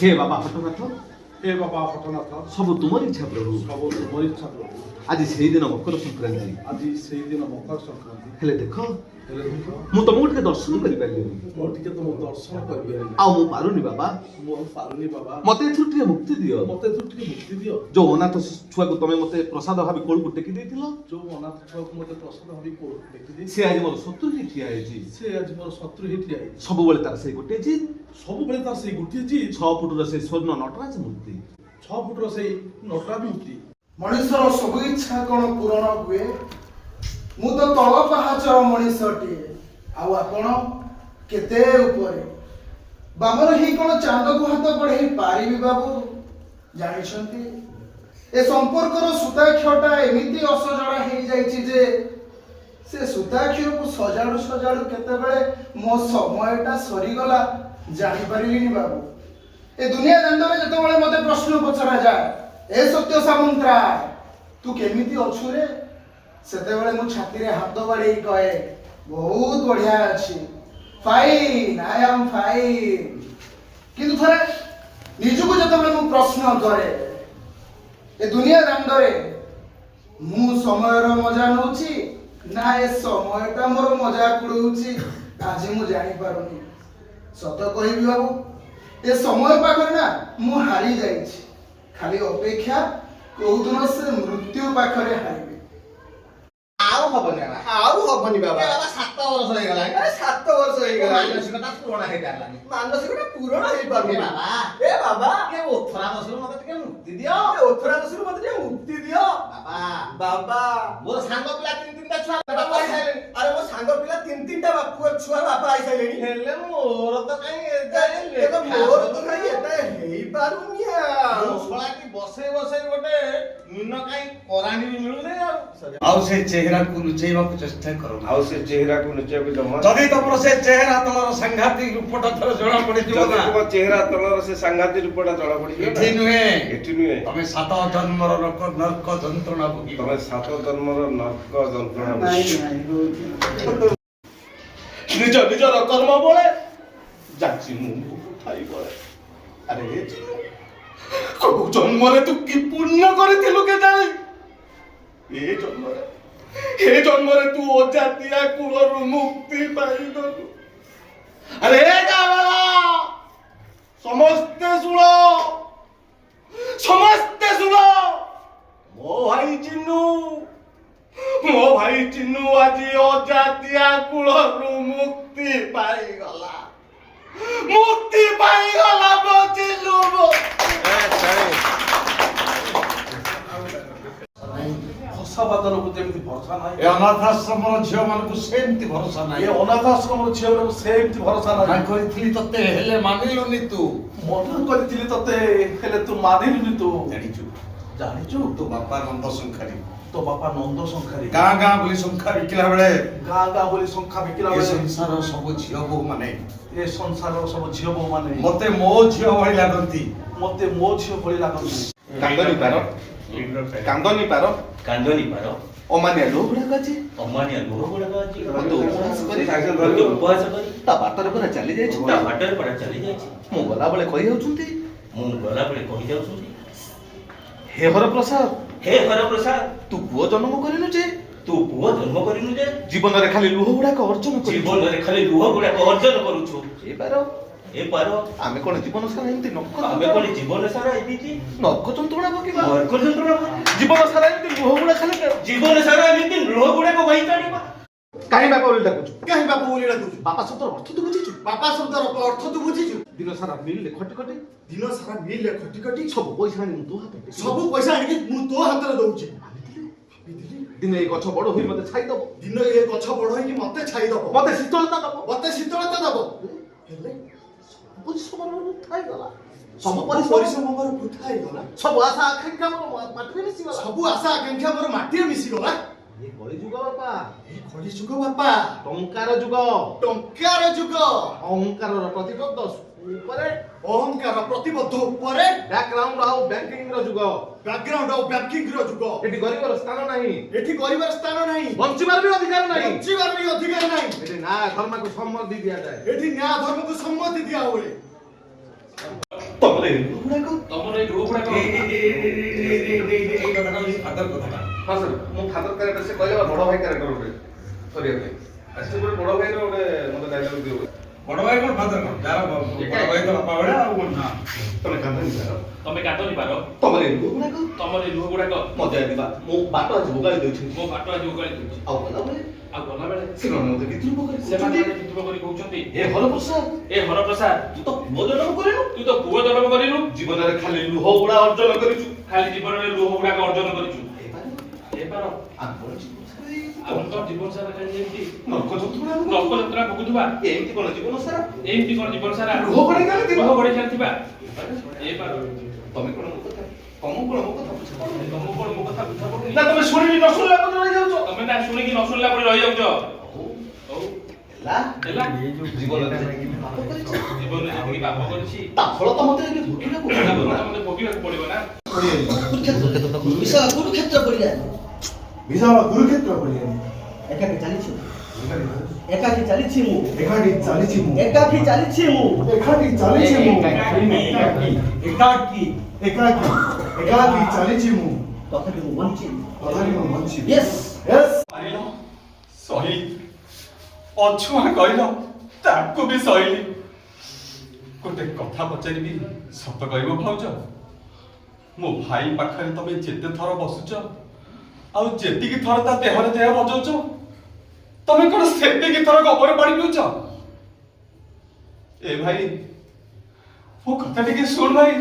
हे बाबा हटनाथ हे बाबा हटनाथ सब तुमर इच्छा प्रभु सब तुमर इच्छा प्रभु आज से दिन मकर संक्रांति आज से दिन मकर संक्रांति हेले देख हेले देख मु तुमको टिके दर्शन करि पाइलिनी मो टिके तुम दर्शन करबे आ मु पारुनी बाबा मो पारुनी बाबा मते टिके मुक्ति दियो मते टिके मुक्ति दियो जो अनाथ छुआ को तमे मते प्रसाद भाबी कोल को टेकी देथिलो जो अनाथ छुआ को मते प्रसाद भाबी कोल टेकी दे से आज मोर शत्रु ही ठिया हेची से आज मोर शत्रु ही ठिया सब बेले तार से गोटे जी सब बेले तार से गोटे जी 6 फुट रो से स्वर्ण नटराज मूर्ति 6 फुट रो से नटराज मूर्ति मनुष्यर सब इच्छा कौन पूरण हुए मु तो तल पाहाचर मनुष्यटी आउ आपण केते ऊपरे बामर ही कोन चांद को हाथ बढ़े पारिबी बाबू जानिछंती ए संपर्कर सुताक्षटा एमिति असजड़ा हे जाईची जे से सुताक्ष को सजाडू सजाडू केते बेले मो समयटा सरी गला जानि परिलिनी बाबू ए दुनिया दांडरे जते बेले मते प्रश्न पचरा जाय ए सत्य सामंतरा तू केमिति अछु रे सेते बेले मु छाती रे हाथ बाड़ी कहे बहुत बढ़िया अछि फाइन आई एम फाइन किंतु थरे निजुको जते बेले मु प्रश्न करे ए दुनिया दांडरे मु समय रो मजा नउची ना ए समयटा मोर मजा कुडउची आज मु जानि पारुनी सत कहिबी बाबू ए समय पाखरे ना मु हारी जाईछि खाली अपेक्षा कोउदिन से मृत्यु पाखरे हारिबे आउ हबनी बाबा 7 वर्ष हो गला 7 वर्ष हो गला मानसिकता पूर्ण हे जालानी मानसिकता पूर्ण हे पाबे बाबा ए ओथरा दसरु मते टिके मुक्ति दियो ए ओथरा दसरु मते टिके मुक्ति दियो बाबा मोर सांग पिला 3-3टा छुआ बाबा आई साइले अरे मो सांग पिला 3-3टा बापू छुआ बाबा आई साइलेनी हेले मोर तो काई जाइले तो मोर तो काई एटा हेई पारुनिया मो सोळा की बसे बसे गोटे निन काई कराणी मिलु दे आउ से चेहरा को लुचेवा को चेष्टा करो आउ से चेहरा को लुचेवा को जमा जदी तमरो से चेहरा तमरो संघाती रूपटा थर जणा पड़ी दिबो जदी ना तुम चेहरा तलर से संघाती रूपटा जणा पड़ी दिबो एठी नुहे तमे तमे 7 जन्मर नरक जंत्रणा भोगी तमे 7 जन्मर नरक जंत्रणा भोगी निज निजर कर्म बळे जाची मु उठाई बळे अरे को जन्मरे तू की पुण्य करथिलु के जाय ए जन्मरे तू अजातिया कुलरु मुक्ति पाई गलु अरे गावाला समस्ते सुनो मो भाई चिन्नू आज अजातिया कुलरु मुक्ति पाई गला मो चिन्नू हसाबादर को जेमिति भरोसा ए नाही अनाथ आश्रम झियो मान को सेमति भरोसा नाही ए अनाथ आश्रम झियो रे सेमति भरोसा काय नाही करिथिली तते हेले मानिलुनी तू मर्डर करथिली तते हेले तू मानिलुनी तू जानिचु तो बापा नंद संखारी तो बापा नंद संखारी गाँ गाँ बोली संखा बिकिला बेले गाँ बोली संखा बिकिला ए बेले संसार सब झियो बो माने ए संसार सब झियो बो माने मते मो झियो भଳି लागंती मते मो झियो भଳି लागंती कांदनी पारो अमानिया लोह गुडा काची तो उपवास करी ता बाटर पर चली जाय छु मु गला बळे कहि जाउछुंती हे हर प्रसाद तू पुओ जन्म करिनु जे जीवन रे खाली लुह गुडा को अर्जन करू ए पारो आमे कोन जीवन सारा एंती जीवन सारा एबिति नरक जंत्रणा भोगिबा जीवन सारा एबिति लुह गुडा को वही काढिबा काहे बापा बोली डाकुछु काहे बापू बोली डाकुछु बापा शब्द अर्थ तू बुझिछु बापा शब्दर अर्थ तू बुझिछु दिन सारा मिलले खटी खटी दिन सारा मिलले खटी खटी सब पैसा आनी तू हाथ सब पैसा आनिके मु तो हातरे दउछि दिन ए गछ बड़ होई मते छाई दबो दिन ए गछ बड़ होई मते छाई दबो मते शीतलता दबो हेले परिश्रम उठाई गला सब परिश्रम मोर उठाई गला सब आशा आकांक्षा मोर माटी मिसी गला सब आशा आकांक्षा मोर माटी मिसी गला ए कଳି जुग बापा खड़ी जुग बापा टंकार जुग अहंकार प्रतिबद्ध ऊपर अहंकार प्रतिबद्ध ऊपर बैकग्राउंड आउ बैंकिंग रो जुग एठी गरीबर स्थान नाही बंचिबार भी अधिकार नाही एठी ना धर्म को सम्मति दिया जाए एठी न्याय धर्म को सम्मति दिया होए ତମର ଏ ଲୁହ ଗୁଡାକ ତମର ଏଇ ଲୁହ ଗୁଡାକ ଏଇ କଥାଟା ହଉଛି ଫାଦର କଥାଟା। ହଁ ସାର୍ ମୁଁ ଫାଦର କ୍ୟାରେକ୍ଟର ସେ କହିଲେ ବଡ ଭାଇ କ୍ୟାରେକ୍ଟର ଗୋଟେ କରିବା ପାଇଁ ଆଜି ଗୋଟେ ବଡ ଭାଇର ଗୋଟେ ମତେ ଡାଇଲଗ ଦିଅ ବଡ ଭାଇ କଣ ଫାଦର କଣ ଯାର ବଡ ଭାଇ ତ ବାପା ଭଳିଆ ଆଉ କଣ। ତମେ କାନ୍ଦନି ସାର ତମେ କାନ୍ଦନି ପାର ତମର ଏ ଲୁହ ଗୁଡାକ ତମର ଏଇ ଲୁହ ଗୁଡାକ ମଜା ଦିବା ମୋ ବାଟ ଆଜି ଭୋଗାଳି ଦେଉଛି ମୋ ବାଟ ଆଜି ଉଗାଳି ଦଉଛି ଆଉ ଗଲାବେଳେ ଆଉ ଗଲାବେଳେ ସେମାନେ ମତେ ବିଦ୍ରୁପ କରି ସେମାନେ କହୁଛନ୍ତି, ବିଦ୍ରୁପ କରି କହୁଛନ୍ତି ଏ ହରପ୍ରସାଦ ଏ ହରପ୍ରସାଦ ତୁ ତ ପୁଅ ଜନ୍ମ କରିନୁ ତୁ ତ ପୁଅ ଜନ୍ମ କରିନୁ ଜୀବନରେ ଖାଲି ଲୁହ ଗୁଡା ଅର୍ଜନ କରିଛୁ ଖାଲି ଜୀବନରେ ଲୁହ ଗୁଡାକ ଅର୍ଜନ କରିଛୁ ହେଇପାରିବ ହେଇପାର ଆମର ଜୀବନ ସାରା ଏଇ ଆଉ ତ ଜୀବନ ସାରା ଖାଲି ଏମିତି ନର୍କ ଯନ୍ତ୍ରଣା ନର୍କ ଯାତ୍ରା ଭୋଗୁଥିବା ଏମିତି କଣ ଜୀବନ ସାରା ଏମିତି କଣ ଜୀବନ ସାରା ଲୁହ ଗଡେଇ ଚାଲିଥିବା। ଲୁହ ଗଡେଇ ଚାଲିଥିବା ହେଇପାର ତମେ କଣ ମୋ କଥା ତମକୁ କଣ ମୋ କଥା ବୁଝା ପଡୁନି? ତମକୁ କଣ ମୋ କଥା ବୁଝା ପଡୁନି ନା ତମେ ଶୁଣିବି ନ ଶୁଣିଲା ପର୍ଯ୍ୟନ୍ତ ରହିଯାଉଛ ତମେ ନା ଶୁଣିକି ନ ଶୁଣିଲା ପରି ରହିଯାଉଛ ହଉ ହଉ ହେଲା ହେଲା ଜୀବନରେ ଯେତିକି ପାପ କରିଛି ଜୀବନରେ ଯେତିକି ପାପ କରିଛି ତା ଫଳ ତ ମତେ ଏବେ ଭୋଗିବାକୁ ତା ପଡିବ ଫଳ ନା ତ ମତେ ଭୋଗିବାକୁ ପଡିବ ନା କୁରୁକ୍ଷେତ୍ର ପଡ଼ିଆ ବିଶାଳ କୁରୁକ୍ଷେତ୍ର ପଡ଼ିଆରେ ଏକାକି ଚାଲିଛି ଏକାକି ଚାଲିଛି ମୁଁ ଏକାଠି ଚାଲିଛି ମୁଁ ଏକାକି ଚାଲିଛି ମୁଁ ଏକାଠି ଚାଲିଛି ମୁଁ ଏକାକି ଏକାଠି ଏକାଠି ଚାଲିଛି ମୁଁ ତଥାପି ମୁଁ ବଞ୍ଚିବି ତଥାପି ମୁଁ ବଞ୍ଚିବି ୟେସ୍ ୟେସ୍ ମାରିଲ ସହି ଅଛୁଆଁ କହିଲ ତାକୁ ବି ସହିଲି ଗୋଟେ କଥା ପଚାରିବି ସତ କହିବ ଭାଉଜ ମୋ ଭାଇ ପାଖରେ ତମେ ଯେତେ ଥର ବସୁଛ ଆଉ ଯେତିକି ଥର ତା ଦେହରେ ଦେହ ବଜଉଛ ତମେ କଣ ସେତିକି ଥର ଗୋବର ପାଣି ପିଉଛ ଏ ଭାଇ ମୋ କଥା ଟିକେ ଶୁଣ ଭାଇ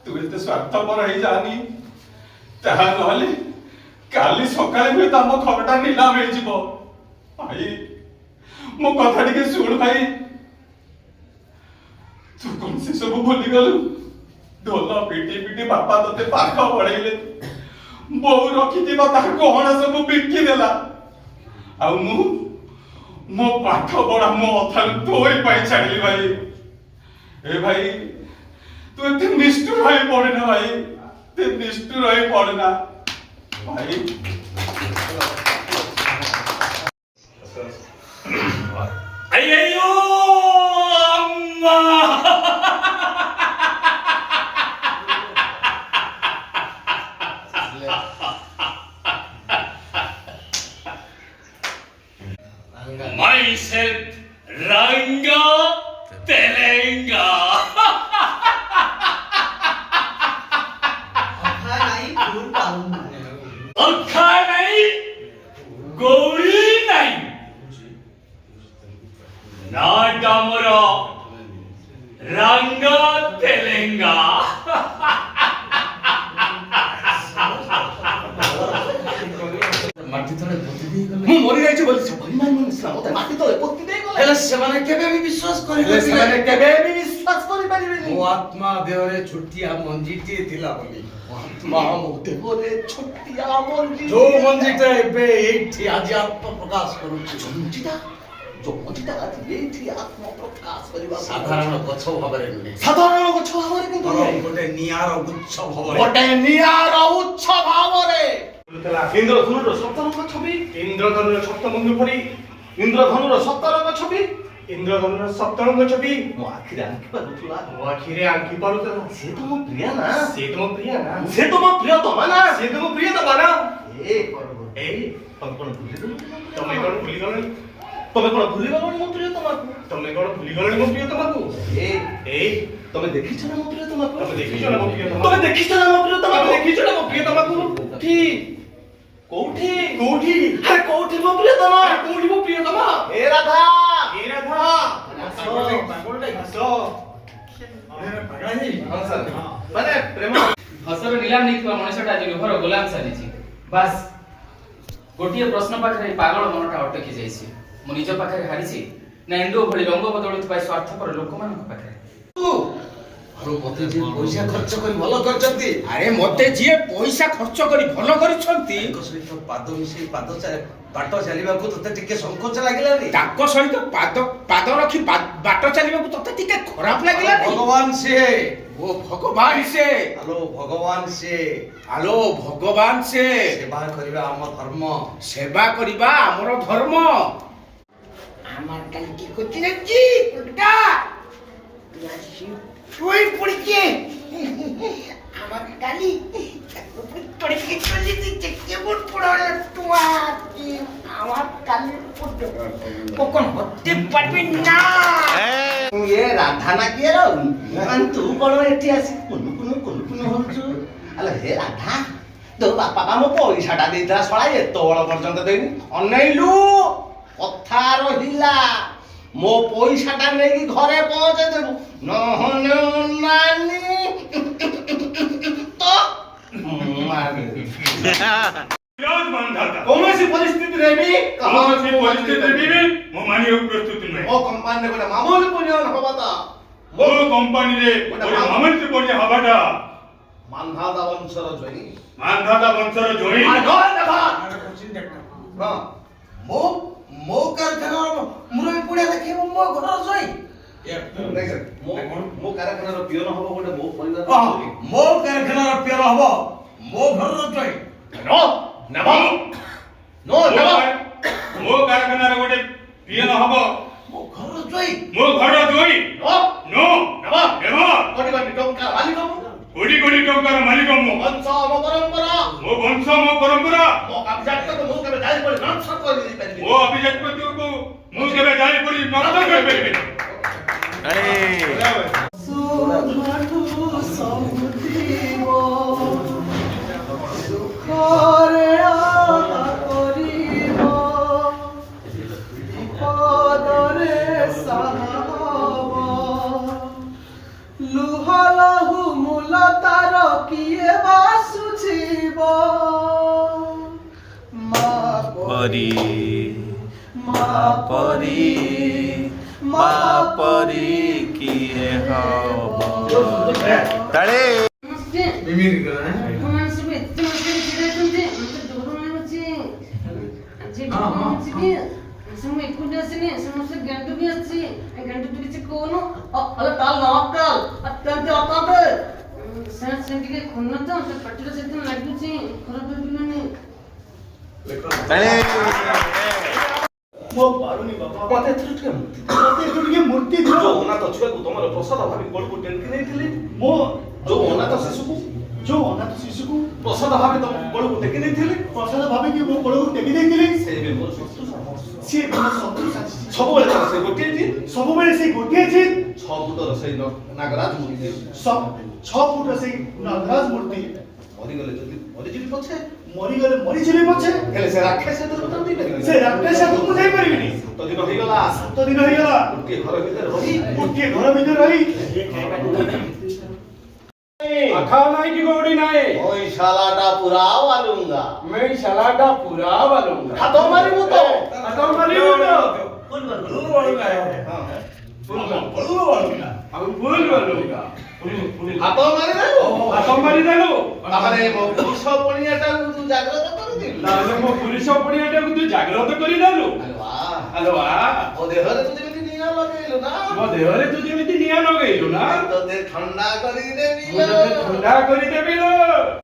ତୁ ଏତେ ସ୍ୱାର୍ଥପର ହେଇଯାନି ତାହା ନହେଲେ କାଲି ସକାଳେ ହୁଏ ଆମ ଖବରଟା ନିଲାମ ହେଇଯିବ ଭାଇ ମୋ କଥା ଟିକେ ଶୁଣ ଭାଇ ତୁ କଣ ସେ ସବୁ ଭୁଲିଗଲୁ ଢୋଲ ପିଟି ପିଟି ବାପା ତତେ ପାଠ ପଢେଇଲେ ବୋଉ ରଖିଥିବା ତା ଗହଣା ସବୁ ବିକି ଦେଲା ଆଉ ମୁଁ ମୋ ପାଠ ପଢା ମୋ ଅଥାରୁ ତୋରି ପାଇଁ ଛାଡିଲି ଭାଇ ଏ ଭାଇ ତୁ ଏତେ ନିଷ୍ଠୁର ହେଇ ପଡେନା ଭାଇ ଏତେ ନିଷ୍ଠୁର ହେଇ ପଡେନା ଭାଇ అయ్యయ్యో అమ్మా myself Ranga Telenga ଅଖା ନାଇଁ ଗୌରୀ ନାଇଁ ନାଟା ମୋର ରଙ୍ଗ ତେଲେଙ୍ଗା ମୁଁ ମରିଯାଇଛି ବୋଲି ସେ ଭାଇମାନେ ସିନା ମତେ ମାଟି ତଳେ ପୋତି ଦେଇଗଲେ ହେଲେ ସେମାନେ କେବେ ବି ବିଶ୍ୱାସ ହେଲେ ସେମାନେ କରିବେ କେବେ ବି ବିଶ୍ୱାସ କରିପାରିବେନି ମୋ ଆତ୍ମା ଦେହରେ ଛୋଟିଆ ମଞ୍ଜିଟିଏ ଥିଲା ବୋଲି ମା ମୋ ଦେହରେ ଛୋଟିଆ ମଞ୍ଜି ଯୋଉ ମଞ୍ଜିଟା ଏବେ ଏଇଠି ଆଜି ଆତ୍ମପ୍ରକାଶ କରୁଛି ଯୋଉ ମଞ୍ଜିଟା ଆଜି ଏଇଠି ଆତ୍ମପ୍ରକାଶ କରିବା ସାଧାରଣ ଗଛ ଭାବରେ ନୁହେଁ ସାଧାରଣ ଗଛ ଭାବରେ କିନ୍ତୁ ବରଂ ନୁହେଁ। ଗୋଟେ ନିଆର ଗୁଚ୍ଛ ଭାବରେ ଗୋଟେ ନିଆର ଉଚ୍ଛ ଭାବରେ ଇନ୍ଦ୍ରଧନୁର ସପ୍ତରଙ୍ଗ ଛବି ଇନ୍ଦ୍ରଧନୁର ସପ୍ତମଙ୍ଗ ପରି ଇନ୍ଦ୍ରଧନୁର ସପ୍ତରଙ୍ଗ ଛବି ଇନ୍ଦ୍ରଧନୁର ସପ୍ତରଙ୍ଗ ଛବି ମୋ ଆଖିରେ ଆଙ୍କି ପାରୁଥିଲା ମୋ ଆଖିରେ ଆଙ୍କି ପାରୁଥିଲା ସେ ତ ମୋ ପ୍ରିୟା ନା ସେ ତ ମୋ ପ୍ରିୟା ନା ସେ ତ ମୋ ପ୍ରିୟତମା ନା ସେ ତ ମୋ ପ୍ରିୟତମା ନା ଏ ପର୍ବ ଏଇ ତମେ କଣ ଭୁଲିଗଲ ତମେ କଣ ଭୁଲିଗଲଣି ତମେ କଣ ଭୁଲିଗଲଣି ମୋ ପ୍ରିୟତମାକୁ ତମେ କଣ ଭୁଲିଗଲଣି ମୋ ପ୍ରିୟତମାକୁ ଏଇ ତମେ ଦେଖିଛ ନା ମୋ ପ୍ରିୟତମାକୁ ତମେ ଦେଖିଛ ନା ମୋ ପ୍ରିୟତମା ତମେ ଦେଖିଛ ନା ମୋ ତମେ ପ୍ରିୟତମାକୁ ଦେଖିଛ ନା ମୋ ପ୍ରିୟତମାକୁ କୋଉଠି କୋଉଠି ଆରେ କୋଉଠି ମୋ ପ୍ରିୟତମା କୋଉଠି ମୋ ପ୍ରିୟତମା ଏ ରାଧା ଏ ରାଧା ଆସ। ମାନେ ପ୍ରେମ ହସର ନିଲାମ ନେଇଥିବା ମଣିଷଟା ଆଜି ଲୁହର ଗୋଲାମ ସାଜିଛି ବାସ୍ ଗୋଟିଏ ପ୍ରଶ୍ନ ପାଖରେ ଏହି ପାଗଳ ମନଟା ଅଟକି ଯାଇଛି ମୁଁ ନିଜ ପାଖରେ ହାରିଛି ନା ଏଣ୍ଡୁଅ ଭଳି ରଙ୍ଗ ବଦଳୁଥିବା ଏହି ସ୍ୱାର୍ଥପର ଲୋକମାନଙ୍କ ପାଖରେ ମତେ ଯିଏ ପଇସା ଖର୍ଚ୍ଚ କରି ଭଲ କରିଛନ୍ତି ଆରେ ମତେ ଯିଏ ପଇସା ଖର୍ଚ୍ଚ କରି ଭଲ କରିଛନ୍ତି ତାଙ୍କ ସହିତ ପାଦ ମିଶେଇ ବାଟ ଚାଲିବାକୁ ତତେ ଟିକେ ସଂକୋଚ ଲାଗିଲାନି ତାଙ୍କ ସହିତ ପାଦ ରଖି ବାଟ ଚାଲିବାକୁ ତତେ ଟିକେ ଖରାପ ଲାଗିଲାନି ଭଗବାନ ସିଏ ଓ ଭଗବାନ ସେ ଆଲୋ ଭଗବାନ ସିଏ ଆଲୋ ଭଗବାନ ସେ ସେବା କରିବା ଆମ ଧର୍ମ ସେବା କରିବା ଆମର ଧର୍ମ আমার কালকে করতে যাচ্ছি উল্টা তুই আসিস শুয়ে পড়েছে আমার কালি তড়িকে চলে দিচ্ছে কেমন পড়ালে তোমার আমার কালির পড়তে কখন হতে পারবে না ଏ ରାଧା ନା କିଏ ର ତୁ କଣ ଏଠି ଆସି କୁନୁ କୁନୁ କୁନୁ କୁନୁ ହଉଛୁ ଆଲୋ ହେ ରାଧା ତୋ ବାପା ବା ମୋ ପଇସାଟା ଦେଇଥିଲା ଶଳା ଏତେବେଳ ପର୍ଯ୍ୟନ୍ତ ଦେଇନି ଅନେଇଲୁ କଥା ରହିଲା ମୋ ପଇସାଟା ନେଇକି ଘରେ ପହଞ୍ଚେଇ ଦେବୁ ନହେଲେ ନାନି ତ विरोध मानधाता କୌଣସି ପରିସ୍ଥିତିରେ ବି କୌଣସି ପରିସ୍ଥିତିରେ ବି ମୁଁ ମାନିବାକୁ ପ୍ରସ୍ତୁତ ନୁହେଁ ମୋ କମ୍ପାନୀରେ ଗୋଟେ ମାମୁଲି ପରିମାଣ ହବା ତ ମୋ କମ୍ପାନୀରେ ଗୋଟେ ମାମନ୍ତ୍ରୀ ପଣି ହବାଟା ମାନ୍ଧାତା ବଂଶର ଜୟୀ ମାନ୍ଧାତା ବଂଶର ଜୋଇ ମୋ ମୋ କାରଖାନାର ମୁରବି ପଡ଼ିଆ ଦେଖିବ ମୋ ଘରର ଜଇଁ ମୋ କାରଖାନାର ପିଅନ ହବ ଗୋଟେ ମୋ ପରିବାର ମୋ କାରଖାନାର ପିଅନ ହବ ମୋ ଘରର ଜଇଁ ମୋ କାରଖାନାର ଗୋଟେ ପିଅନ ହବ ମୋ ଘରର ଜଇଁ ମୋ ଘର ଜୋଇ नो କୋଟି କୋଟି ଟଙ୍କା ମାଲିକ ମୁଁ କୋଟି କୋଟି ଟଙ୍କାର ମାଲିକ ମୁଁ ବଂଶ ମୋ ପରମ୍ପରା ମୋ ବଂଶ ମୋ ପରମ୍ପରା ମୋ ଅଭିଜାତକୁ ମୁଁ କେବେ ଜାଣି ପଡ଼ି ନଷ୍ଟ କରିପାରିବି ମୋ ଅଭିଜାତକୁ ମୁଁ କେବେ ଜାଣି ପଡ଼ି ନଷ୍ଟ କରିପାରିବିନି ସୁଧଠୁ ସମୁଦ୍ରିବ ସୁଖରେ କରିବ ବିପଦରେ ସାହବ ଲୁହ ଲହୁ ମୂଲ ତାର କିଏ ବାସୁଛିବ ମା ପରି ମା ପରି ମା ପରି କିଏ ହବ ତାଳେ ମୋ ପାରୁନି ବାବା ମତେ ଏଥିରୁ ଟିକେ ମତେ ଏଠୁ ଟିକେ ମୂର୍ତ୍ତି ଦିଅ ଯୋଉ ଅନାଥ ଛୁଆକୁ ତମର ପ୍ରସାଦ ଭାବି କୋଳକୁ ଟେକି ନେଇଥିଲି ମୋ ଯୋଉ ଅନାଥ ଶିଶୁକୁ ଯୋଉ ଅନାଥ ଶିଶୁକୁ ପ୍ରସାଦ ଭାବି ତମ କୋଳକୁ ଟେକି ନେଇଥିଲି ପ୍ରସାଦ ଭାବିକି ମୋ କୋଳକୁ ଟେକି ଦେଇଥିଲି ସେ ବି ମୋର ଶତ୍ରୁ ସାମ ସିଏ ମୋ ଶତ୍ରୁ ସାଜିଛି ସବୁବେଳେ ତାର ସେ ଗୋଟିଏ ଜିଦ୍ ସବୁବେଳେ ସେଇ ଗୋଟିଏ ଜିଦ୍ 6 ଫୁଟର ସେଇ ନାଗରାଜ ମୂର୍ତ୍ତି 6 ଫୁଟ ସେଇ ନାଗରାଜ ମୂର୍ତ୍ତି ମରିଗଲେ ଯଦି ମରିଯିବି ପଛେ ମରିଗଲେ ମରିଯିବି ପଛେ ହେଲେ ସେ ରାକ୍ଷସ ଦୂରକୁ ଦେଇପାରିବି ସେ ରାକ୍ଷସକୁ ମୁଁ ଯାଇପାରିବିନି 7 ଦିନ ହେଇଗଲା 7 ଦିନ ହେଇଗଲା ଗୋଟିଏ ଘର ଭିତରେ ରହି ଗୋଟିଏ ଘର ଭିତରେ ରହି ଆଖା ନାଇଁ କି ଗୌଡି ନାଇଁ ওই শালাটা পুরা বালুঙ্গা मैं शालाटा पूरा बालूंगा হাত মারিবু তো तो मारी बोलो फुल बाळूंगा अब फुल बालूंगा হাত মারি দেবো हाथ मारी देलो তাহলে ମୋ ପୁରୁଷ ପଣିଆଟାକୁ ତୁ ଜାଗ୍ରତ କରିଦେଲୁ ତାହେଲେ ମୋ ପୁରୁଷ ପଣିଆଟାକୁ ତୁ ଜାଗ୍ରତ କରିଦେଲୁ ଆରେ ବାଃ ହ୍ୟାଲୋ ମୋ ଦେହରେ ତୁ ଯେମିତି ନିଆଁ ଲଗେଇଲୁ ନା ମୋ ଦେହରେ ତୁ ଯେମିତି ନିଆଁ ଲଗେଇଲୁ ନା ତତେ ଥଣ୍ଡା କରିଦେବି ମୁଁ ତତେ ଥଣ୍ଡା କରିଦେବି ଲୋ